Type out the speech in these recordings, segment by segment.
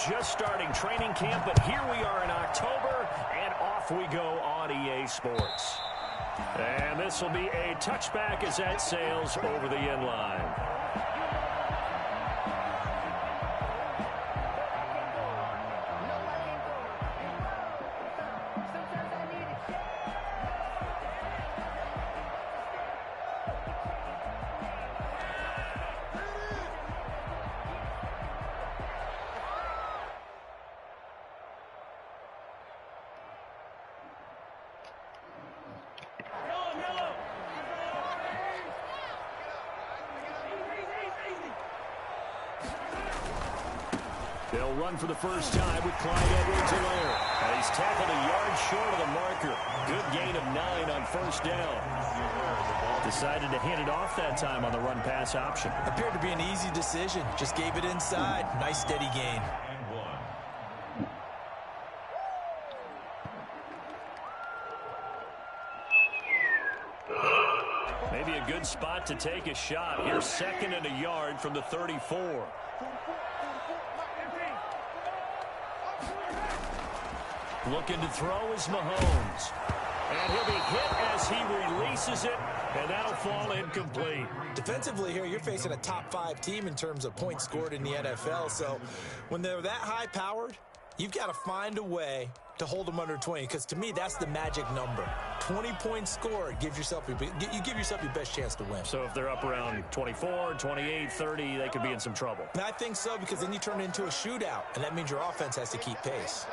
just starting training camp, but here we are in October, and off we go on EA Sports. And this will be a touchback as that sails over the end line. They'll run for the first time with Clyde Edwards-Helaire. And he's tackled a yard short of the marker. Good gain of 9 on first down. Decided to hand it off that time on the run-pass option. Appeared to be an easy decision. Just gave it inside. Nice steady gain. Maybe a good spot to take a shot. Here's 2nd and a yard from the 34. Looking to throw is Mahomes. And he'll be hit as he releases it, and that'll fall incomplete. Defensively here, you're facing a top-5 team in terms of points scored in the NFL. So when they're that high-powered, you've got to find a way to hold them under 20, because to me, that's the magic number. 20 points scored, you give yourself your best chance to win. So if they're up around 24, 28, 30, they could be in some trouble. And I think so, because then you turn it into a shootout, and that means your offense has to keep pace.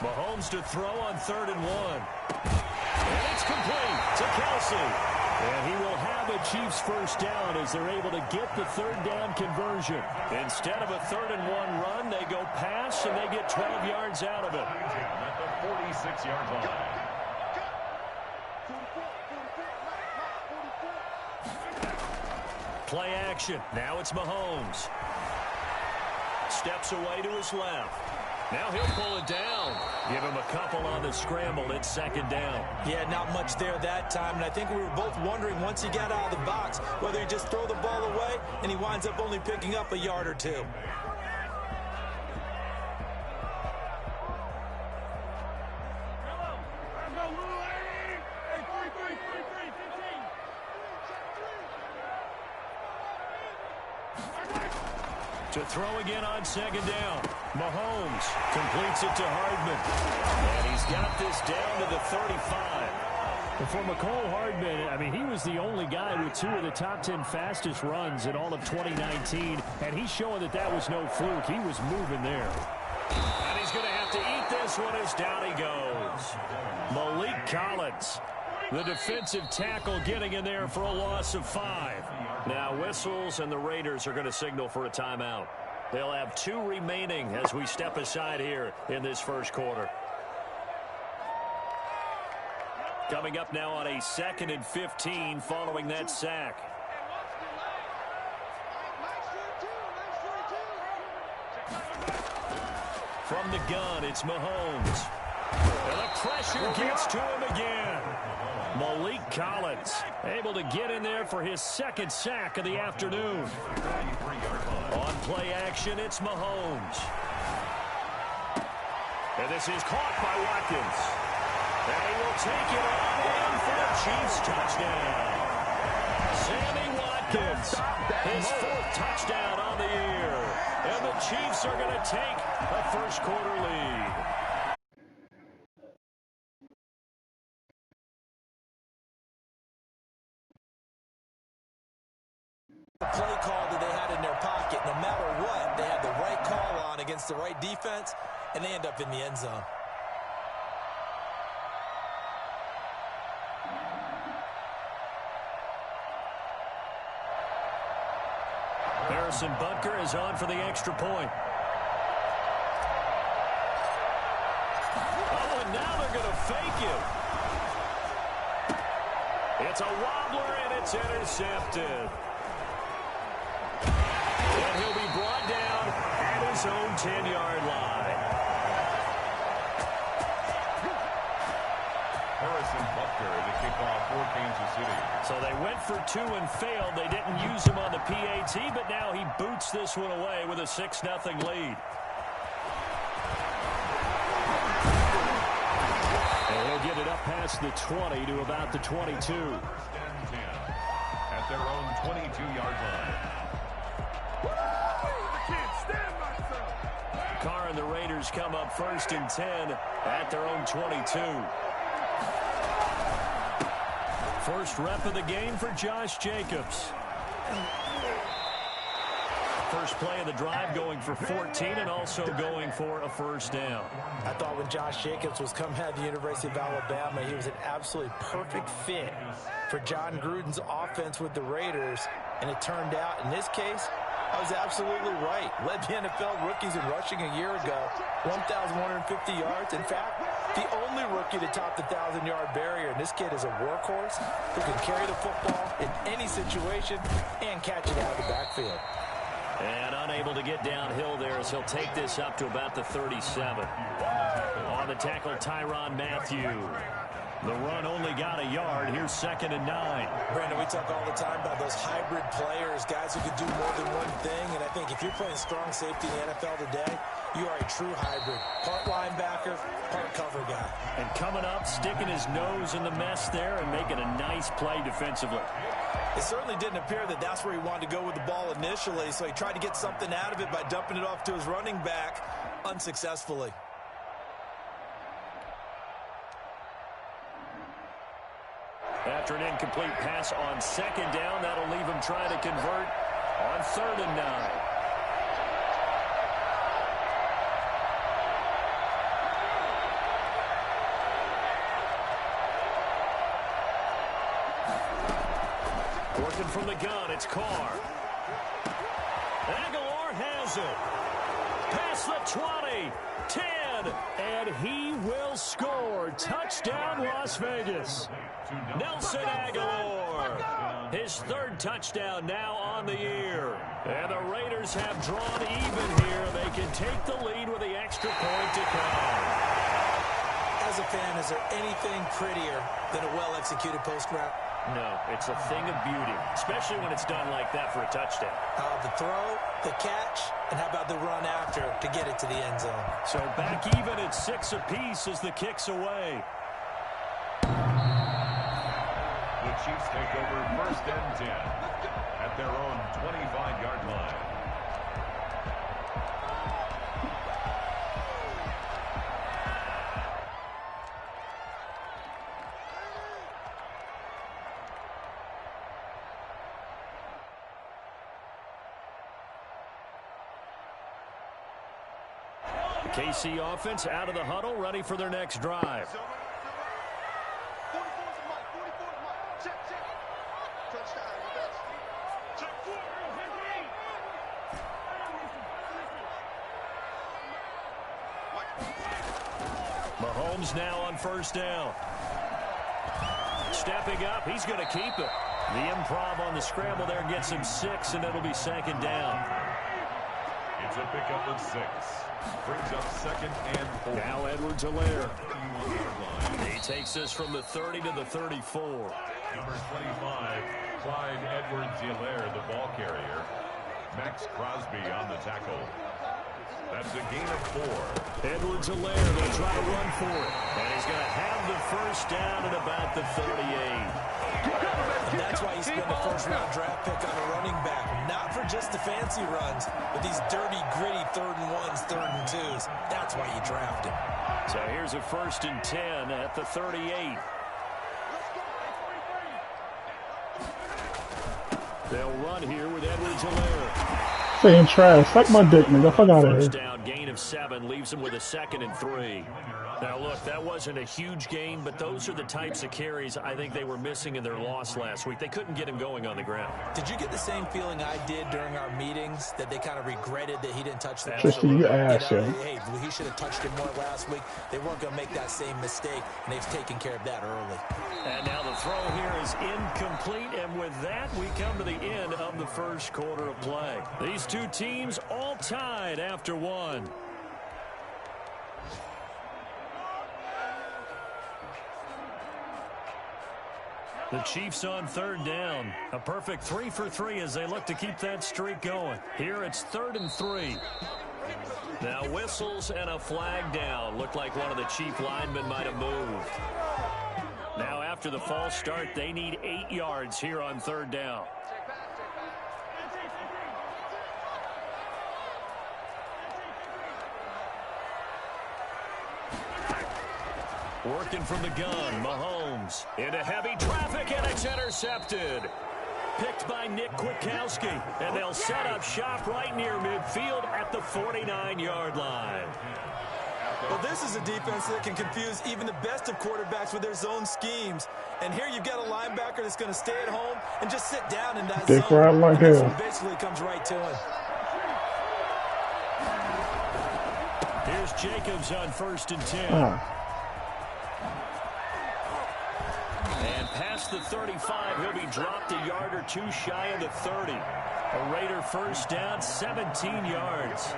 Mahomes to throw on 3rd and 1. And it's complete to Kelsey. And he will have a Chiefs first down as they're able to get the 3rd down conversion. Instead of a 3rd and 1 run, they go pass, and they get 12 yards out of it. At the 46-yard line. Play action. Now it's Mahomes. Steps away to his left. Now he'll pull it down. Give him a couple on the scramble. It's 2nd down. Yeah, not much there that time. And I think we were both wondering once he got out of the box whether he just throw the ball away and he winds up only picking up a yard or 2. To throw again on 2nd down. Mahomes completes it to Hardman. And he's got this down to the 35. And for McCole Hardman, I mean, he was the only guy with 2 of the top 10 fastest runs in all of 2019. And he's showing that that was no fluke. He was moving there. And he's going to have to eat this one as down he goes. Malik Collins, the defensive tackle, getting in there for a loss of 5. Now whistles, and the Raiders are going to signal for a timeout. They'll have 2 remaining as we step aside here in this first quarter. Coming up now on a 2nd and 15 following that sack. From the gun, it's Mahomes. And the pressure gets to him again. Malik Collins able to get in there for his 2nd sack of the afternoon. On play action, it's Mahomes. And this is caught by Watkins. And he will take it all in for the Chiefs touchdown. Sammy Watkins, his 4th touchdown on the year. And the Chiefs are going to take a first quarter lead. The play call that they had in their pocket, no matter what, they had the right call on against the right defense, and they end up in the end zone. Harrison Butker is on for the extra point. Oh, and now they're going to fake it. It's a wobbler, and it's intercepted. And he'll be brought down at his own 10-yard line. Butker to kick off for Kansas City. So they went for 2 and failed. They didn't use him on the PAT, but now he boots this one away with a 6-0 lead. And he'll get it up past the 20 to about the 22. First and 10 at their own 22-yard line. Carr and the Raiders come up 1st and 10 at their own 22. First rep of the game for Josh Jacobs. First play of the drive, going for 14 and also going for a first down. I thought when Josh Jacobs was coming out of the University of Alabama, he was an absolutely perfect fit for John Gruden's offense with the Raiders. And it turned out, in this case, I was absolutely right. Led the NFL rookies in rushing a year ago, 1,150 yards. In fact, the only rookie to top the 1,000-yard barrier. And this kid is a workhorse who can carry the football in any situation and catch it out of the backfield. And unable to get downhill there as he'll take this up to about the 37. On the tackle, Tyrann Mathieu. The run only got a yard. Here's 2nd and 9. Brandon, we talk all the time about those hybrid players, guys who can do more than one thing. And I think if you're playing strong safety in the NFL today, you are a true hybrid. Part linebacker, part cover guy. And coming up, sticking his nose in the mess there and making a nice play defensively. It certainly didn't appear that that's where he wanted to go with the ball initially, so he tried to get something out of it by dumping it off to his running back unsuccessfully. After an incomplete pass on 2nd down, that'll leave him trying to convert on 3rd and 9. Working from the gun, it's Carr. Aguilar has it. Past the 20, 10, and he will score. Touchdown, Las Vegas. Nelson Aguilar, his 3rd touchdown now on the year. And the Raiders have drawn even here. They can take the lead with the extra point to come. As a fan, is there anything prettier than a well-executed post route? No, it's a thing of beauty, especially when it's done like that for a touchdown. The throw, the catch, and how about the run after to get it to the end zone? So back even at 6 apiece as the kick's away. The Chiefs take over 1st and 10 at their own 25-yard line. KC offense out of the huddle, ready for their next drive. Mahomes now on 1st down. Stepping up, he's going to keep it. The improv on the scramble there gets him 6, and it'll be 2nd down. It's a pickup of 6. Brings up 2nd and 4. Now Edwards-Helaire. He takes this from the 30 to the 34. Number 25, Clyde Edwards-Helaire, the ball carrier. Max Crosby on the tackle. That's a gain of 4. Edwards-Helaire, they'll try to run for it. And he's going to have the first down at about the 38. And that's why you spend a first-round draft pick on a running back. Not for just the fancy runs, but these dirty, gritty 3rd and 1s, 3rd and 2s. That's why you draft him. So here's a 1st and 10 at the 38. They'll run here with Edwards-Helaire. Saying trash. Suck my dick, nigga. Fuck out of here. First down, gain of 7, leaves him with a 2nd and 3. Now, look, that wasn't a huge gain, but those are the types of carries I think they were missing in their loss last week. They couldn't get him going on the ground. Did you get the same feeling I did during our meetings, that they kind of regretted that he didn't touch the ball? Tristan, you ass, yo. Hey, he should have touched it more last week. They weren't going to make that same mistake, and they've taken care of that early. And now the throw here is incomplete, and with that, we come to the end of the first quarter of play. These two teams all tied after 1. The Chiefs on third down. A perfect 3 for 3 as they look to keep that streak going. Here it's 3rd and 3. Now whistles and a flag down. Looked like one of the Chief linemen might have moved. Now after the false start, they need 8 yards here on third down. Working from the gun, Mahomes into heavy traffic, and it's intercepted. Picked by Nick Kwiatkowski, and they'll set up shop right near midfield at the 49-yard line. Well, this is a defense that can confuse even the best of quarterbacks with their zone schemes. And here you've got a linebacker that's going to stay at home and just sit down in that zone. Right like this one basically comes right to him. Here's Jacobs on 1st and 10. And past the 35, he'll be dropped a yard or two shy of the 30. A Raider first down, 17 yards.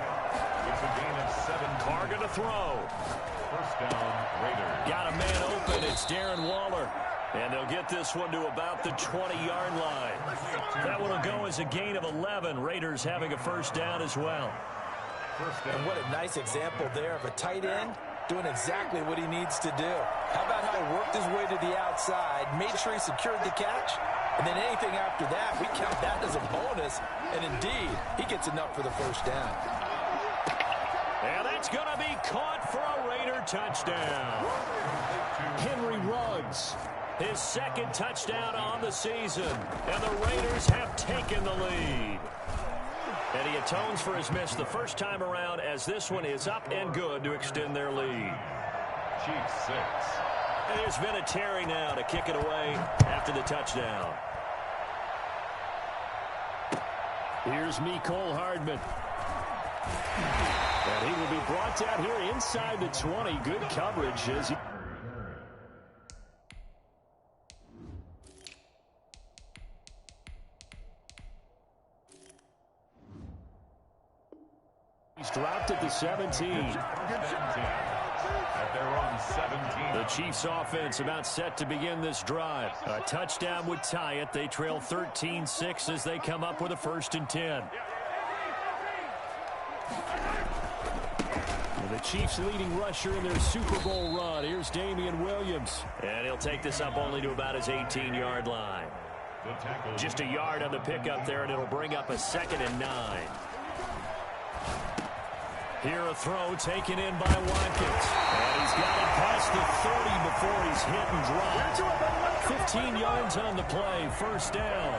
It's a gain of 7. Carr going to throw. First down, Raiders. Got a man open. It's Darren Waller. And they'll get this one to about the 20-yard line. That one will go as a gain of 11. Raiders having a first down as well. And what a nice example there of a tight end doing exactly what he needs to do. How about how he worked his way to the outside, made sure he secured the catch, and then anything after that, we count that as a bonus, and indeed, he gets enough for the first down. And that's going to be caught for a Raider touchdown. Henry Ruggs, his 2nd touchdown on the season, and the Raiders have taken the lead. And he atones for his miss the first time around as this one is up and good to extend their lead. Chiefs 6. And there's Vinatieri now to kick it away after the touchdown. Here's Mecole Hardman. And he will be brought down here inside the 20. Good coverage as he... He's dropped at the 17. They're on 17. The Chiefs offense about set to begin this drive. A touchdown would tie it. They trail 13-6 as they come up with a 1st and 10. The Chiefs leading rusher in their Super Bowl run. Here's Damian Williams. And he'll take this up only to about his 18-yard line. Just a yard on the pickup there, and it'll bring up a 2nd and 9. Here a throw taken in by Watkins. And he's got it past the 30 before he's hit and dropped. 15 yards on the play, first down.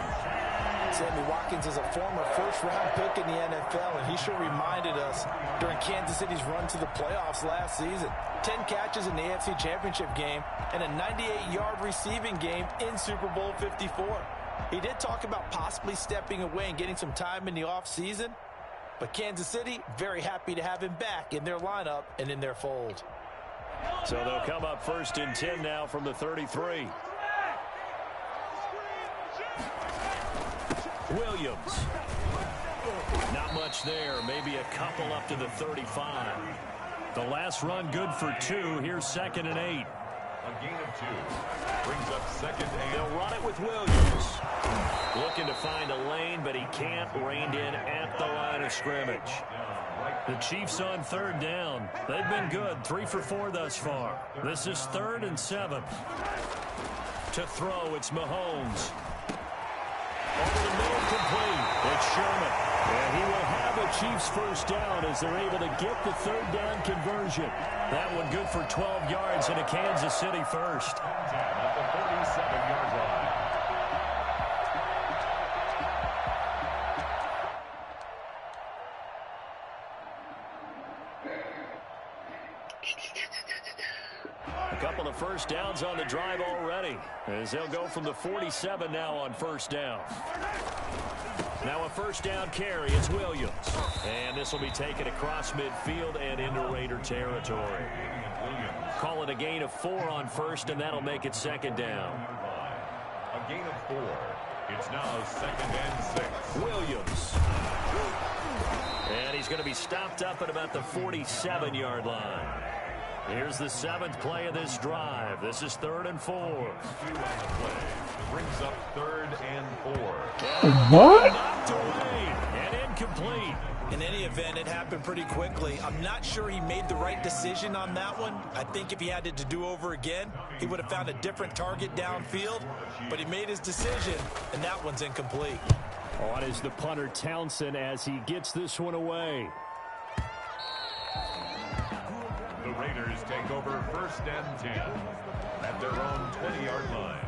Sammy Watkins is a former first-round pick in the NFL, and he sure reminded us during Kansas City's run to the playoffs last season. 10 catches in the AFC Championship game and a 98-yard receiving game in Super Bowl 54. He did talk about possibly stepping away and getting some time in the offseason. But Kansas City, very happy to have him back in their lineup and in their fold. So they'll come up 1st and 10 now from the 33. Williams. Not much there. Maybe a couple up to the 35. The last run good for 2. Here's 2nd and 8. A gain of 2. Brings up 2nd and... They'll run it with Williams. Looking to find a lane, but he can't. Reined in at the line of scrimmage. The Chiefs on 3rd down. They've been good. 3 for 4 thus far. This is 3rd and 7. To throw, it's Mahomes. Over the middle, complete. It's Sherman. And he will have the Chiefs first down as they're able to get the 3rd down conversion. That one good for 12 yards and a Kansas City first. At the 47-yard line. A couple of first downs on the drive already as they'll go from the 47 now on first down. Now a first down carry. It's Williams. And this will be taken across midfield and into Raider territory. Call it a gain of 4 on first, and that'll make it 2nd down. A gain of 4. It's now 2nd and 6. Williams. And he's going to be stopped up at about the 47-yard line. Here's the 7th play of this drive. This is 3rd and 4. 2 on the play. Brings up 3rd and 4. What? Knocked away and incomplete. In any event, it happened pretty quickly. I'm not sure he made the right decision on that one. I think if he had it to do over again, he would have found a different target downfield. But he made his decision, and that one's incomplete. On is the punter Townsend as he gets this one away. The Raiders take over 1st and 10 at their own 20-yard line.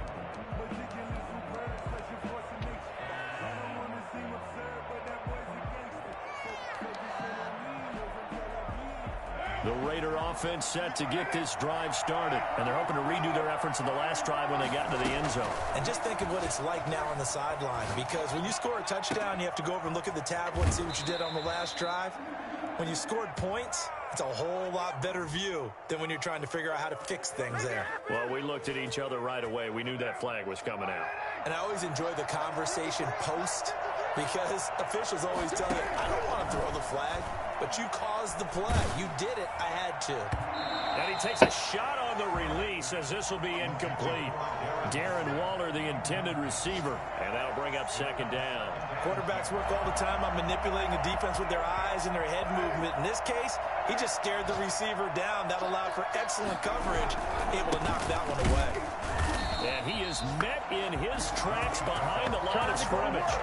The Raider offense set to get this drive started, and they're hoping to redo their efforts in the last drive when they got into the end zone. And just think of what it's like now on the sideline, because when you score a touchdown, you have to go over and look at the tablet and see what you did on the last drive. When you scored points, it's a whole lot better view than when you're trying to figure out how to fix things there. Well, we looked at each other right away. We knew that flag was coming out. And I always enjoy the conversation post, because officials always tell you, I don't want to throw the flag, but you caused the play. You did it. I had to. And he takes a shot on the release as this will be incomplete. Darren Waller, the intended receiver, and that'll bring up 2nd down. Quarterbacks work all the time on manipulating the defense with their eyes and their head movement. In this case, he just stared the receiver down. That allowed for excellent coverage, able to knock that one away. And he is met in his tracks behind the line of scrimmage.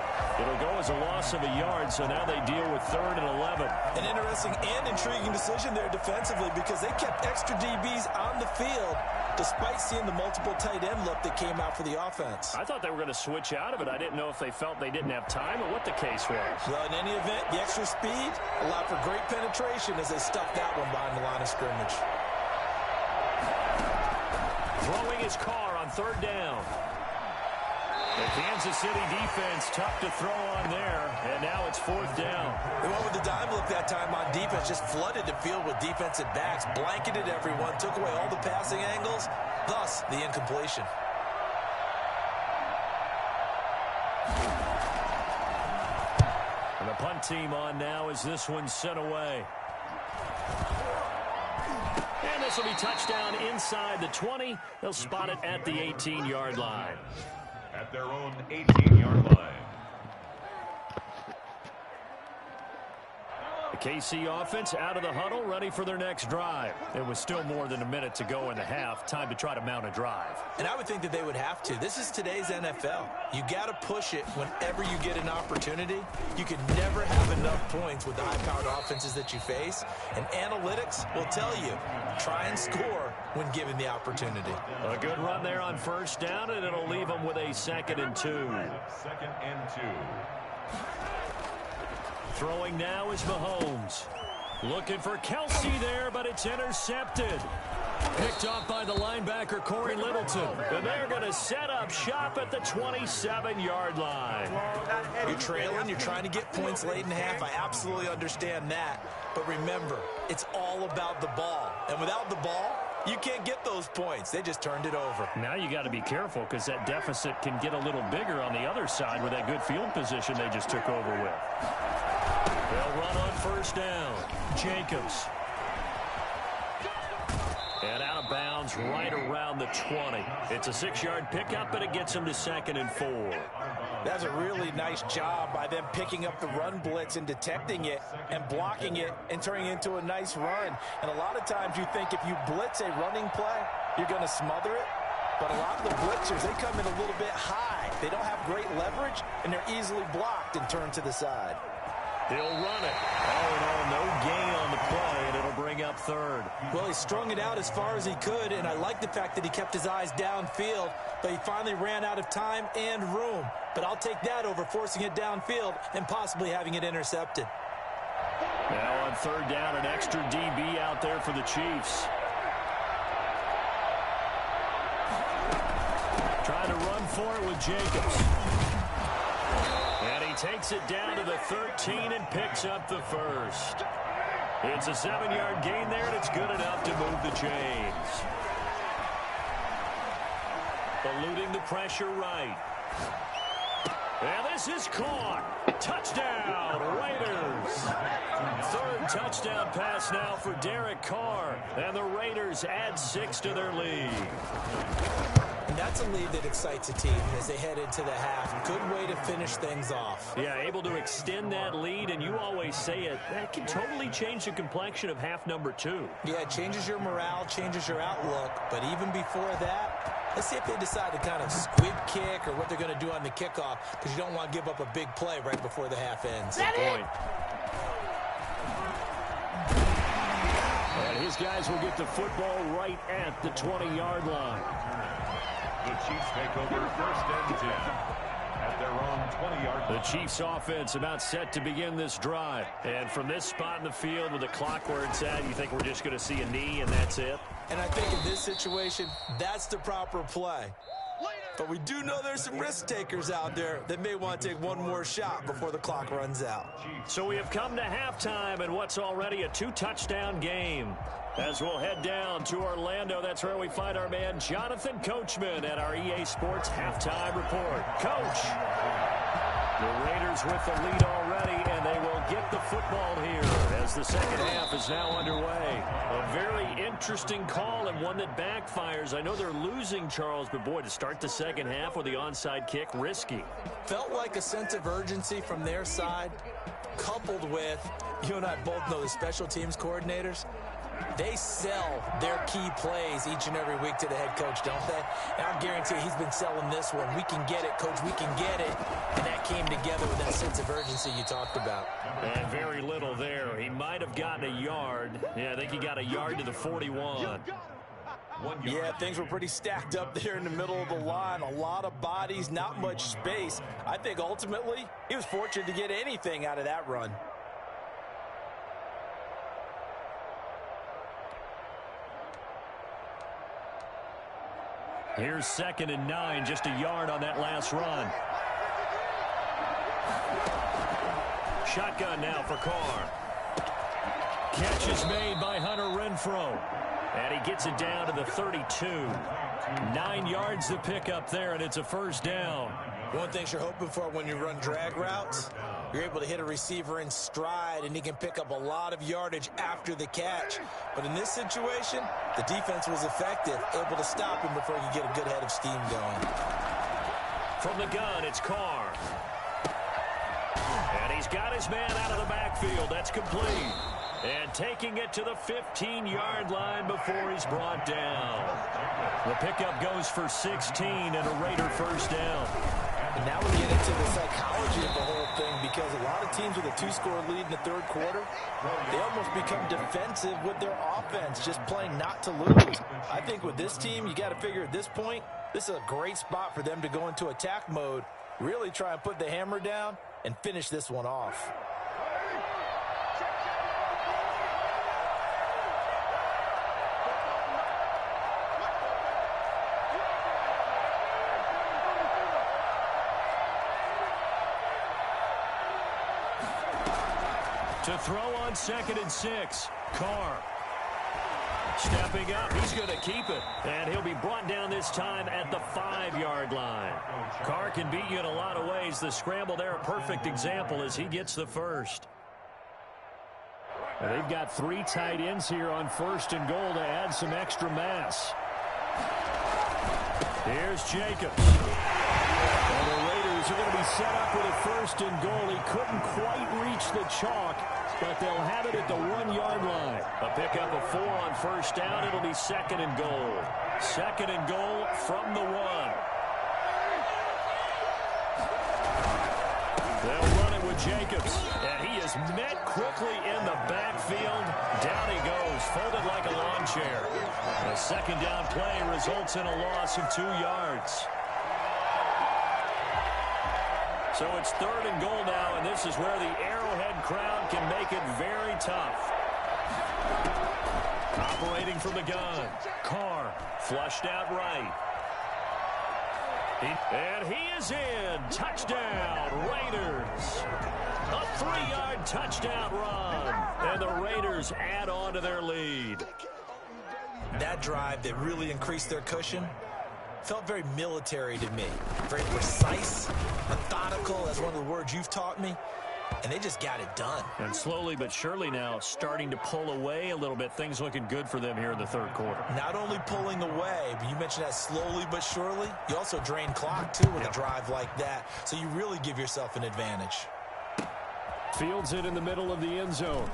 It'll go as a loss of a yard, so now they deal with 3rd and 11. An interesting and intriguing decision there defensively, because they kept extra DBs on the field despite seeing the multiple tight end look that came out for the offense. I thought they were going to switch out of it. I didn't know if they felt they didn't have time or what the case was. Well, in any event, the extra speed allowed for great penetration as they stuffed that one behind the line of scrimmage. Throwing his car on 3rd down. The Kansas City defense tough to throw on there, and now it's 4th down. They went with the dime look that time on defense, just flooded the field with defensive backs, blanketed everyone, took away all the passing angles, thus the incompletion. And the punt team on now as this one's sent away. And this will be touchdown inside the 20. They'll spot it at the 18-yard line. At their own 18-yard line. The KC offense out of the huddle, ready for their next drive. It was still more than a minute to go in the half. Time to try to mount a drive. And I would think that they would have to. This is today's NFL. You got to push it whenever you get an opportunity. You can never have enough points with the high-powered offenses that you face. And analytics will tell you, try and score when given the opportunity. A good run there on 1st down, and it'll leave them with a 2nd and 2. 2nd and 2. Throwing now is Mahomes. Looking for Kelsey there, but it's intercepted. Picked off by the linebacker, Corey Littleton. And they're going to set up shop at the 27-yard line. You're trailing. You're trying to get points late in half. I absolutely understand that. But remember, it's all about the ball. And without the ball, you can't get those points. They just turned it over. Now you got to be careful because that deficit can get a little bigger on the other side with that good field position they just took over with. They'll run on 1st down. Jacobs. And out of bounds right around the 20. It's a 6-yard pickup, but it gets them to 2nd and 4. That's a really nice job by them picking up the run blitz and detecting it and blocking it and turning it into a nice run. And a lot of times you think if you blitz a running play, you're going to smother it. But a lot of the blitzers, they come in a little bit high. They don't have great leverage, and they're easily blocked and turned to the side. He'll run it. All in all, no gain on the play, and it'll bring up 3rd. Well, he strung it out as far as he could, and I like the fact that he kept his eyes downfield, but he finally ran out of time and room. But I'll take that over forcing it downfield and possibly having it intercepted. Now on 3rd down, an extra DB out there for the Chiefs. Trying to run for it with Jacobs. And he takes it down to the 13 and picks up the 1st. It's a 7-yard gain there, and it's good enough to move the chains. Eluding the pressure right. And this is caught. Touchdown, Raiders. 3rd touchdown. touchdown pass now for Derek Carr. And the Raiders add 6 to their lead. And that's a lead that excites a team as they head into the half. Good way to finish things off. Yeah, able to extend that lead, and you always say it, that can totally change the complexion of half number 2. Yeah, it changes your morale, changes your outlook. But even before that, let's see if they decide to kind of squib kick or what they're going to do on the kickoff, because you don't want to give up a big play right before the half ends. Good point. And his guys will get the football right at the 20-yard line. The Chiefs take over 1st and 10 at their own 20-yard line. The Chiefs offense about set to begin this drive. And from this spot in the field with the clock where it's at, you think we're just going to see a knee and that's it? And I think in this situation, that's the proper play. But we do know there's some risk takers out there that may want to take one more shot before the clock runs out. So we have come to halftime in what's already a 2-touchdown game. As we'll head down to Orlando, that's where we find our man Jonathan Coachman at our EA Sports Halftime Report. Coach, the Raiders with the lead already, and they will get the football here as the second half is now underway. A very interesting call and one that backfires. I know they're losing, Charles, but boy, to start the second half with the onside kick, risky. Felt like a sense of urgency from their side, coupled with, you and I both know the special teams coordinators, they sell their key plays each and every week to the head coach, don't they? And I guarantee he's been selling this one. We can get it, coach. We can get it. And that came together with that sense of urgency you talked about. And very little there. He might have gotten a yard. Yeah, I think he got a yard to the 41. Yeah, things were pretty stacked up there in the middle of the line. A lot of bodies, not much space. I think ultimately he was fortunate to get anything out of that run. Here's 2nd and 9, just a yard on that last run. Shotgun now for Carr. Catch is made by Hunter Renfrow. And he gets it down to the 32. 9 yards to pick up there, and it's a first down. One thing you're hoping for when you run drag routes, you're able to hit a receiver in stride, and he can pick up a lot of yardage after the catch. But in this situation, the defense was effective, able to stop him before you get a good head of steam going. From the gun, it's Carr. And he's got his man out of the backfield. That's complete. And taking it to the 15-yard line before he's brought down. The pickup goes for 16 and a Raider first down. And now we get into the psychology of the whole thing, because a lot of teams with a 2-score lead in the third quarter, they almost become defensive with their offense, just playing not to lose. I think with this team, you got to figure at this point, this is a great spot for them to go into attack mode, really try and put the hammer down and finish this one off. To throw on 2nd and 6, Carr. Stepping up, he's going to keep it. And he'll be brought down this time at the 5-yard line. Carr can beat you in a lot of ways. The scramble there, a perfect example as he gets the first. They've got 3 tight ends here on 1st and goal to add some extra mass. Here's Jacobs. And the Raiders are going to be set up with a 1st and goal. He couldn't quite reach the chalk, but they'll have it at the 1-yard line. A pickup of 4 on 1st down. It'll be 2nd and goal. 2nd and goal from the 1. They'll run it with Jacobs. And he is met quickly in the backfield. Down he goes, folded like a lawn chair. A 2nd down play results in a loss of 2 yards. So it's 3rd and goal now, and this is where the Arrowhead crowd can make it very tough. Operating from the gun, Carr flushed out right. And he is in. Touchdown, Raiders. A 3-yard touchdown run, and the Raiders add on to their lead. That drive that really increased their cushion felt very military to me. Very precise, methodical, that's one of the words you've taught me. and they just got it done. And slowly but surely now starting to pull away a little bit. Things looking good for them here in the third quarter. Not only pulling away, but you mentioned that slowly but surely. You also drain clock, too, with a drive like that. So you really give yourself an advantage. Fields it in the middle of the end zone.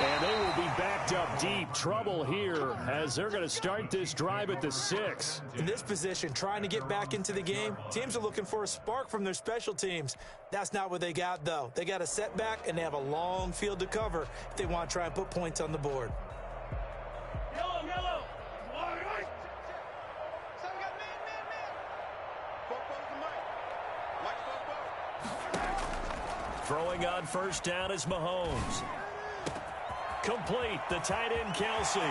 And they will be backed up deep. Trouble here as they're going to start this drive at the 6. In this position, trying to get back into the game, teams are looking for a spark from their special teams. That's not what they got, though. They got a setback, and they have a long field to cover if they want to try and put points on the board. Yellow. Throwing on first down is Mahomes. Complete, the tight end, Kelsey. And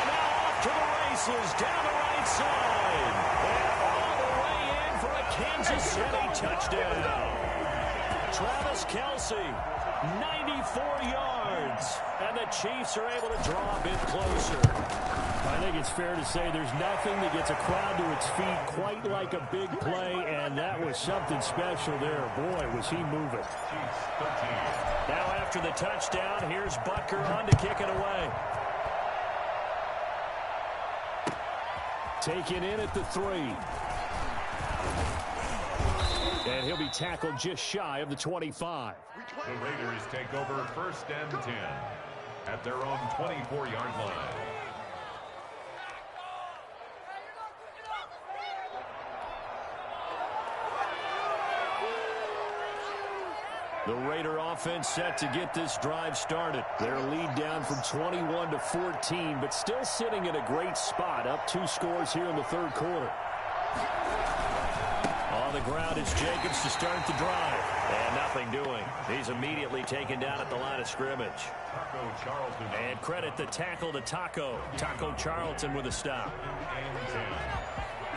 now off to the races, down the right side. And all the way in for a Kansas City touchdown. Travis Kelsey, 94 yards. And the Chiefs are able to draw a bit closer. I think it's fair to say there's nothing that gets a crowd to its feet quite like a big play, and that was something special there. Boy, was he moving. Now after the touchdown, here's Butker on to kick it away. Taken in at the 3. And he'll be tackled just shy of the 25. The Raiders take over first and 10 at their own 24-yard line. The Raider offense set to get this drive started. Their lead down from 21 to 14, but still sitting in a great spot, up 2 scores here in the third quarter. On the ground, it's Jacobs to start the drive. And nothing doing. He's immediately taken down at the line of scrimmage. And credit the tackle to Taco. Taco Charlton with a stop. And 10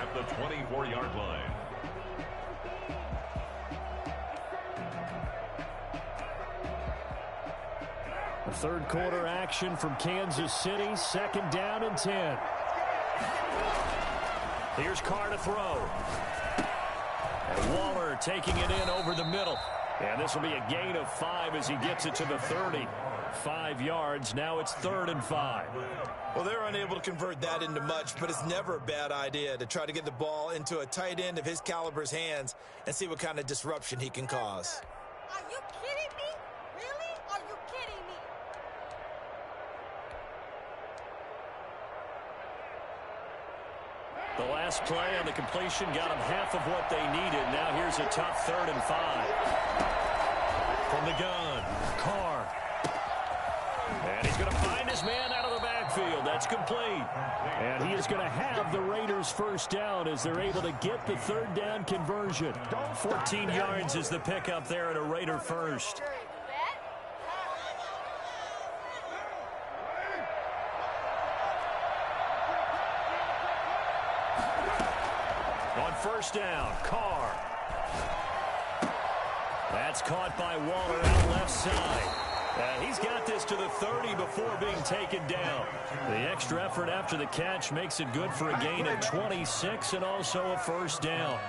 at the 24-yard line. The third quarter action from Kansas City. Second down and 10. Here's Carr to throw. And Waller taking it in over the middle. And this will be a gain of 5 as he gets it to the 30. 5 yards. Now it's 3rd and 5. Well, they're unable to convert that into much, but it's never a bad idea to try to get the ball into a tight end of his caliber's hands and see what kind of disruption he can cause. Are you kidding me? Really? Are you kidding me? The last play on the completion got them half of what they needed. Now here's a tough 3rd and 5. From the gun, Carr. And he's going to find his man out of the backfield. That's complete. And he is going to have the Raiders first down as they're able to get the 3rd down conversion. 14 yards is the pickup there at a Raider first. On first down, Carr. That's caught by Waller out left side. And he's got this to the 30 before being taken down. The extra effort after the catch makes it good for a gain of 26 and also a first down.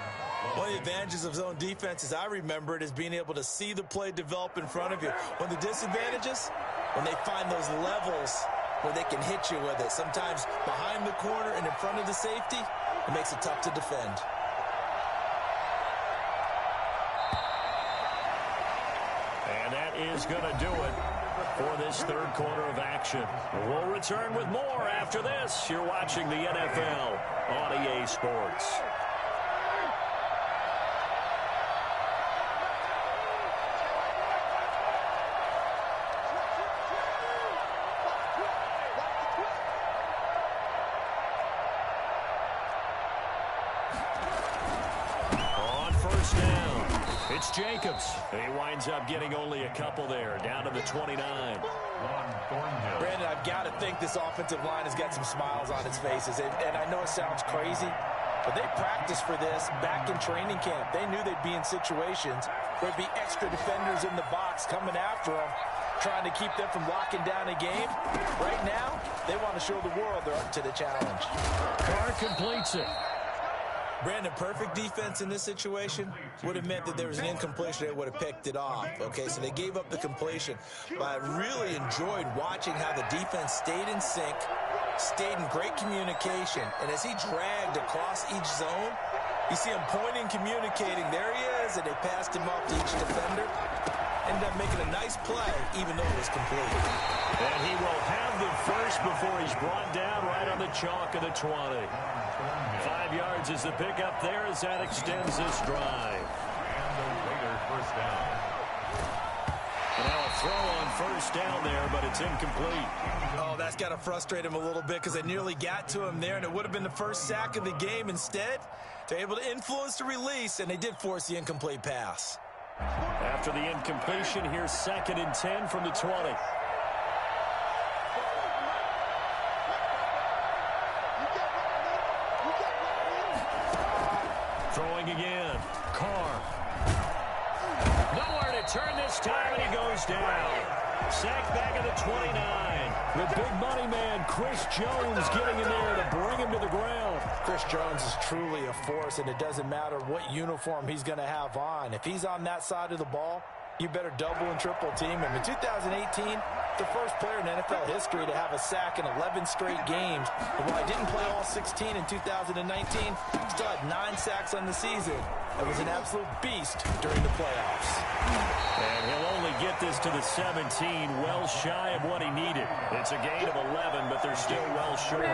One of the advantages of zone defense, as I remember it, is being able to see the play develop in front of you. One of the disadvantages, when they find those levels where they can hit you with it. Sometimes behind the corner and in front of the safety, it makes it tough to defend. And that is going to do it for this third quarter of action. We'll return with more after this. You're watching the NFL on EA Sports. It's Jacobs. He winds up getting only a couple there, down to the 29. Brandon, I've got to think this offensive line has got some smiles on its faces. And I know it sounds crazy, but they practiced for this back in training camp. They knew they'd be in situations where there'd be extra defenders in the box coming after them, trying to keep them from locking down a game. Right now, they want to show the world they're up to the challenge. Carr completes it. Brandon, perfect defense in this situation would have meant that there was an incompletion that would have picked it off. Okay, so they gave up the completion. But I really enjoyed watching how the defense stayed in sync, stayed in great communication, and as he dragged across each zone, you see him pointing, communicating. There he is, and they passed him off to each defender. Ended up making a nice play, even though it was complete. And he will have the first before he's brought down right on the chalk of the 20. 5 yards is the pickup there as that extends this drive. And the Raiders first down. Now a throw on first down there, but it's incomplete. Oh, that's got to frustrate him a little bit because they nearly got to him there, and it would have been the first sack of the game. Instead, they're able to influence the release, and they did force the incomplete pass. After the incompletion, here's 2nd and 10 from the 20. Throwing again. Carr. Nowhere to turn this time, and he goes down. Sacked back at the 29. The big money man, Chris Jones, getting in there to bring him to the ground. Chris Jones is truly a force, and it doesn't matter what uniform he's going to have on. If he's on that side of the ball, you better double and triple team him. In 2018, the first player in NFL history to have a sack in 11 straight games. And while I didn't play all 16 in 2019, still had 9 sacks on the season. It was an absolute beast during the playoffs. And he'll only get this to the 17, well shy of what he needed. It's a gain of 11, but they're still well short.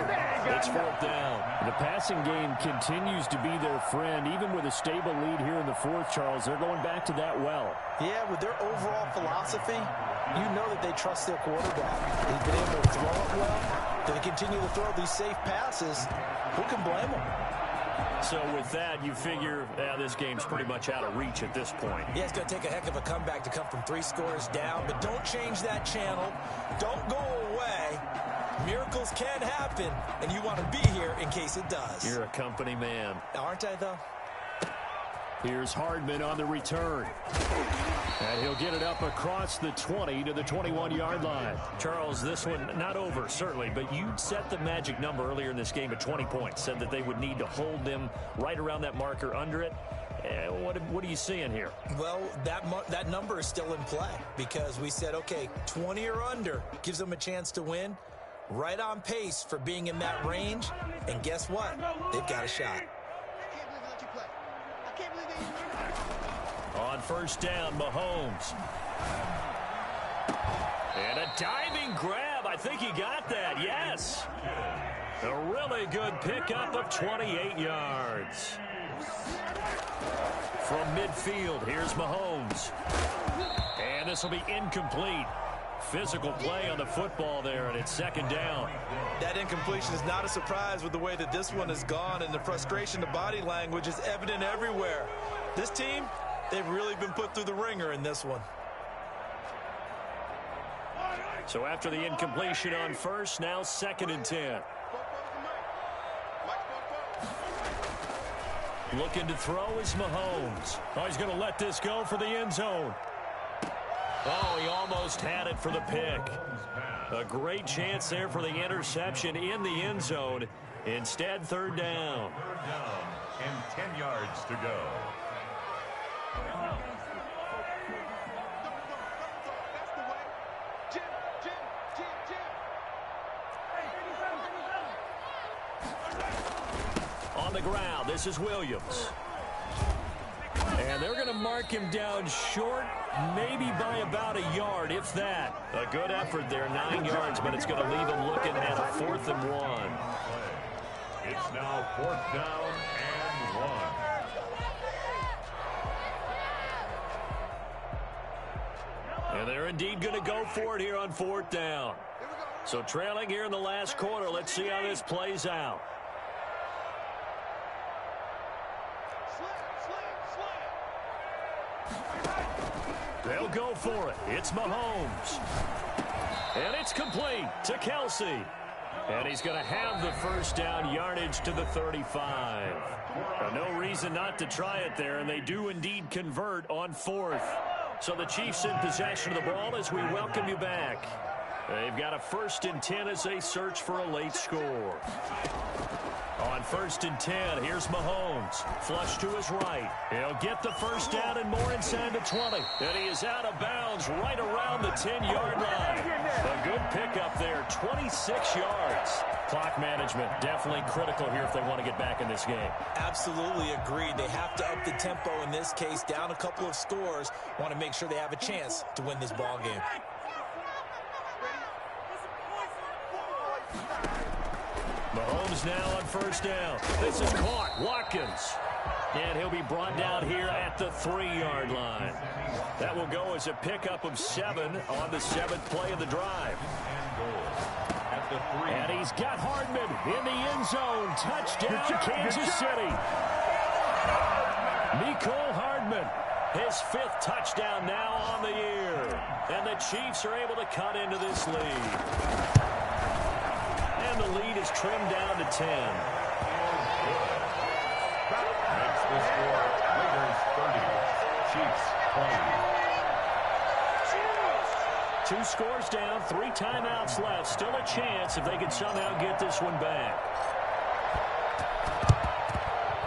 It's 4th down. The passing game continues to be their friend. Even with a stable lead here in the 4th, Charles, they're going back to that well. Yeah, with their overall philosophy, you know that they trust their quarterback. He's been able to throw it well. They continue to throw these safe passes. Who can blame them? So with that, you figure this game's pretty much out of reach at this point. Yeah, it's going to take a heck of a comeback to come from 3 scores down, but don't change that channel. Don't go away. Miracles can happen, and you want to be here in case it does. You're a company man. Aren't I, though? Here's Hardman on the return. And he'll get it up across the 20 to the 21-yard line. Charles, this one not over, certainly, but you set the magic number earlier in this game at 20 points. Said that they would need to hold them right around that marker under it. What are you seeing here? Well, that number is still in play because we said, okay, 20 or under gives them a chance to win. Right on pace for being in that range. And guess what? They've got a shot. On first down, Mahomes. And a diving grab. I think he got that, yes. A really good pickup of 28 yards. From midfield, here's Mahomes. And this will be incomplete. Physical play on the football there, and it's 2nd down. That incompletion is not a surprise with the way that this one has gone, and the frustration, the body language is evident everywhere. This team, they've really been put through the ringer in this one. So after the incompletion on first, now 2nd and 10. Looking to throw is Mahomes. Oh, he's going to let this go for the end zone. Oh, he almost had it for the pick. A great chance there for the interception in the end zone. Instead, 3rd down. 3rd down and 10 yards to go. On the ground, this is Williams. And they're going to mark him down short, maybe by about a yard, if that. A good effort there, 9 yards, but it's going to leave him looking at a 4th and 1. It's now 4th down and 1. And they're indeed going to go for it here on 4th down. So trailing here in the last quarter, let's see how this plays out. They'll go for it. It's Mahomes. And it's complete to Kelsey. And he's going to have the first down, yardage to the 35. No reason not to try it there, and they do indeed convert on 4th. So the Chiefs in possession of the ball as we welcome you back. They've got a 1st and 10 as they search for a late score. On 1st and 10, here's Mahomes. Flush to his right. He'll get the first down and more inside the 20. And he is out of bounds right around the 10-yard line. A good pickup there, 26 yards. Clock management definitely critical here if they want to get back in this game. Absolutely agreed. They have to up the tempo in this case, down a couple of scores. Want to make sure they have a chance to win this ball game. Mahomes now on 1st down. This is caught. Watkins. And he'll be brought down here at the 3-yard line. That will go as a pickup of 7 on the 7th play of the drive. And he's got Hardman in the end zone. Touchdown, Kansas City. Mecole Hardman, his 5th touchdown now on the year. And the Chiefs are able to cut into this lead. And the lead is trimmed down to 10. Makes the score Raiders 30, Chiefs 20. 2 scores down, 3 timeouts left. Still a chance if they can somehow get this one back.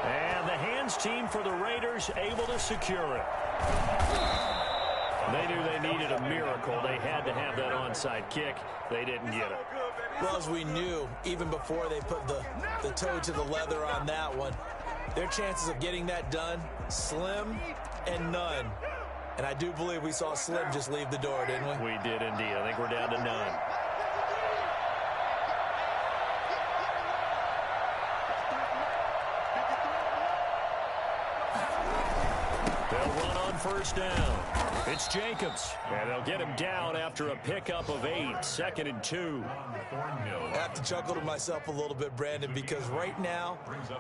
And the hands team for the Raiders able to secure it. They knew they needed a miracle. They had to have that onside kick. They didn't get it. Well, as we knew, even before they put the toe to the leather on that one, their chances of getting that done, slim and none. And I do believe we saw Slim just leave the door, didn't we? We did indeed. I think we're down to none. They'll run on 1st down. It's Jacobs. And they'll get him down after a pickup of 8. 2nd and 2. I have to chuckle to myself a little bit, Brandon, because right now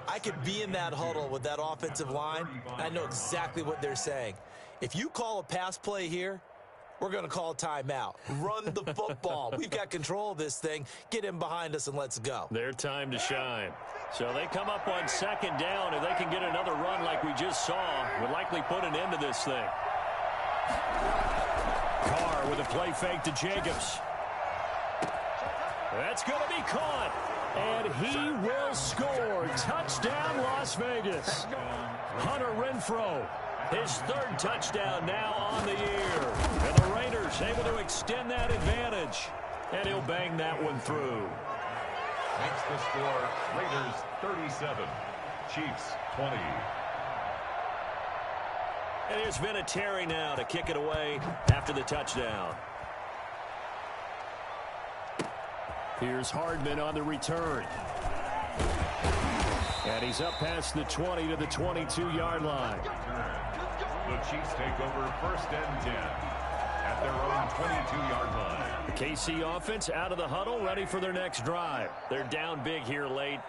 I could be in that huddle with that offensive line. I know exactly what they're saying. If you call a pass play here, we're going to call a timeout. Run the football. We've got control of this thing. Get him behind us and let's go. Their time to shine. So they come up on 2nd down. If they can get another run like we just saw, would likely put an end to this thing. Carr with a play fake to Jacobs. That's going to be caught. And he will score. Touchdown, Las Vegas. Hunter Renfrow, his 3rd touchdown now on the year. And the Raiders able to extend that advantage. And he'll bang that one through. Makes the score Raiders 37, Chiefs 20. And here's Vinatieri now to kick it away after the touchdown. Here's Hardman on the return. And he's up past the 20 to the 22-yard line. The Chiefs take over 1st and 10 at their own 22-yard line. The KC offense out of the huddle, ready for their next drive. They're down big here late.